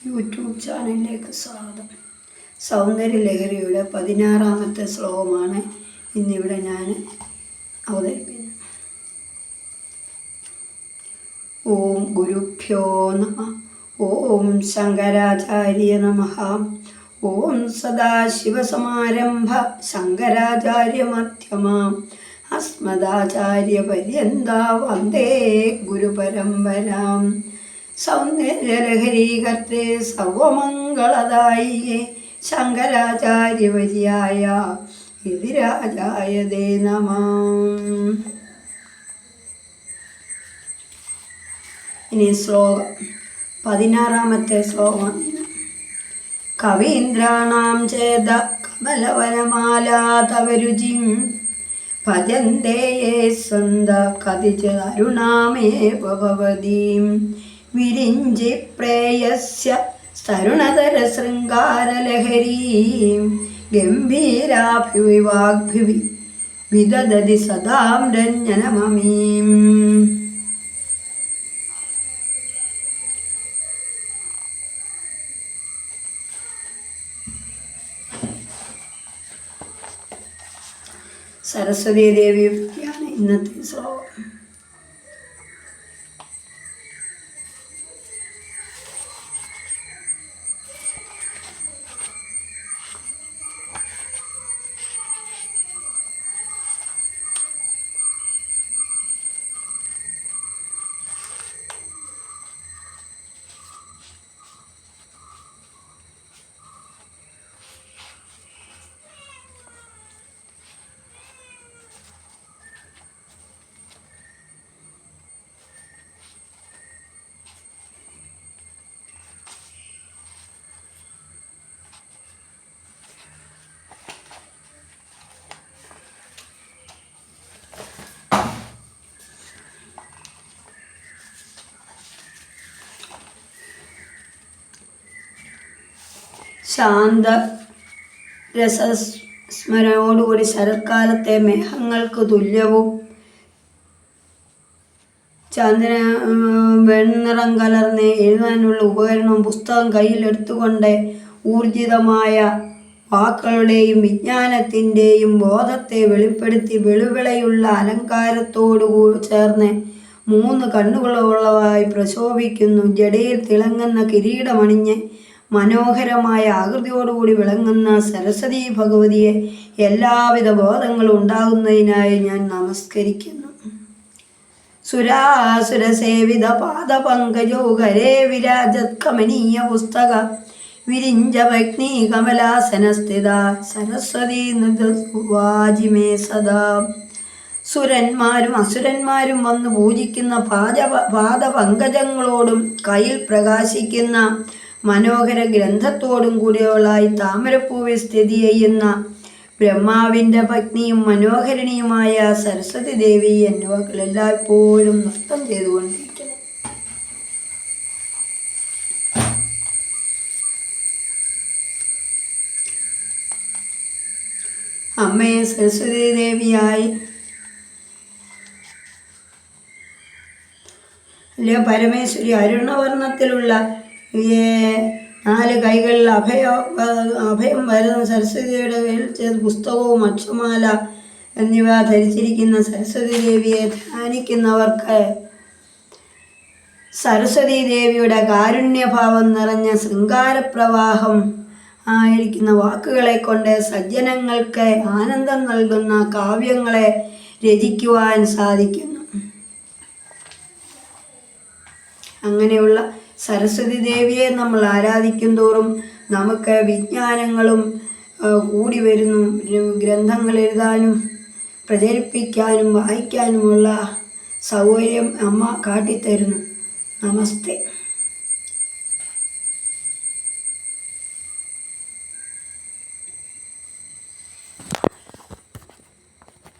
YouTube ചാനലിലേക്ക് സ്വാഗതം. സൗന്ദര്യലഹരിയുടെ 16-ാമത്തെ ശ്ലോകമാണ് ഇന്നിവിടെ ഞാൻ അവതരിപ്പിക്കുന്നത്. ഓം ഗുരുഭ്യോ നമഃ. ഓം ശങ്കരാചാര്യ നമഃ. ഓം സദാശിവസമാരംഭ ശങ്കരാചാര്യമധ്യമാം അസ്മദാചാര്യപര്യന്താ വന്ദേ ഗുരുപരമ്പരാം. സൗന്ദര്യലഹരീകർത്തേ സർവമംഗളദായികേ ശങ്കരാചാര്യവര്യായ യതിരാജായ ദേ നമഃ. ഇനി ശ്ലോകം 16-ാമത്തെ ശ്ലോകം. കവീന്ദ്രാണാം ചേത കമലവനമാലാ തവ രുചിം ഭജന്തേ യേ സ്വന്ത കതിച അരുണാമേവ ഭവതീം വിരിഞ്ചി പ്രേയസ്യ തരുണതര ശൃംഗാരലഹരീം ഗംഭീരാഭിവാഗ്ഭിവി വിദദതി സദാം രഞ്ജനമമീം. സരസ്വതീ ദേവിയെ പറ്റിയാണ് ഇന്നത്തെ ശ്ലോകം. ശാന്ത രസസ്മരണയോടുകൂടി ശരത്കാലത്തെ മേഘങ്ങൾക്ക് തുല്യവും ചന്ദ്ര വെണ്ണിറം കലർന്ന് എഴുതാനുള്ള ഉപകരണവും പുസ്തകം കയ്യിലെടുത്തുകൊണ്ട് ഊർജിതമായ വാക്കുകളുടെയും വിജ്ഞാനത്തിൻ്റെയും ബോധത്തെ വെളിപ്പെടുത്തി വെളുവിളയുള്ള അലങ്കാരത്തോടു ചേർന്ന് 3 കണ്ണുകളുള്ളതായി പ്രശോഭിക്കുന്നു. ജടയിൽ തിളങ്ങുന്ന കിരീടമണിഞ്ഞ് മനോഹരമായ ആകൃതിയോടുകൂടി വിളങ്ങുന്ന സരസ്വതീ ഭഗവതിയെ എല്ലാവിധ ബോധങ്ങളും ഉണ്ടാകുന്നതിനായി ഞാൻ നമസ്കരിക്കുന്നു. സുരാസുരസേവിത പാദപങ്കജോകരേ വിരാജത് കമനീയ പുസ്തക വിരിഞ്ച ഭഗ്നി കമലാസനസ്ഥിത സരസ്വതീ വാജിമേ സദാ. സുരന്മാരും അസുരന്മാരും വന്ന് പൂജിക്കുന്ന പാദപങ്കജങ്ങളോടും കയ്യിൽ പ്രകാശിക്കുന്ന മനോഹര ഗ്രന്ഥത്തോടും കൂടിയവളായി താമരപ്പൂവിൽ സ്ഥിതി ചെയ്യുന്ന ബ്രഹ്മാവിൻ്റെ പത്നിയും മനോഹരിണിയുമായ സരസ്വതി ദേവി എൻ്റെ മക്കൾ എല്ലായ്പ്പോഴും നൃത്തം ചെയ്തുകൊണ്ടിരിക്കണം. അമ്മയെ സരസ്വതി ദേവിയായി അല്ലയോ പരമേശ്വരി, അരുണവർണ്ണത്തിലുള്ള 4 കൈകളിൽ അഭയം വരുന്ന സരസ്വതിയുടെ കയ്യിൽ ചെയ്ത പുസ്തകവും അക്ഷമാല എന്നിവ ധരിച്ചിരിക്കുന്ന സരസ്വതി ദേവിയെ ധ്യാനിക്കുന്നവർക്ക് സരസ്വതി ദേവിയുടെ കാരുണ്യഭാവം നിറഞ്ഞ ശൃംഗാരപ്രവാഹം ആയിരിക്കുന്ന വാക്കുകളെ കൊണ്ട് സജ്ജനങ്ങൾക്ക് ആനന്ദം നൽകുന്ന കാവ്യങ്ങളെ രചിക്കുവാൻ സാധിക്കുന്നു. അങ്ങനെയുള്ള സരസ്വതി ദേവിയെ നമ്മൾ ആരാധിക്കും തോറും നമുക്ക് വിജ്ഞാനങ്ങളും കൂടി വരുന്നു. ഗ്രന്ഥങ്ങൾ എഴുതാനും പ്രചരിപ്പിക്കാനും വായിക്കാനുമുള്ള സൗകര്യം അമ്മ കാട്ടിത്തരുന്നു. നമസ്തേ.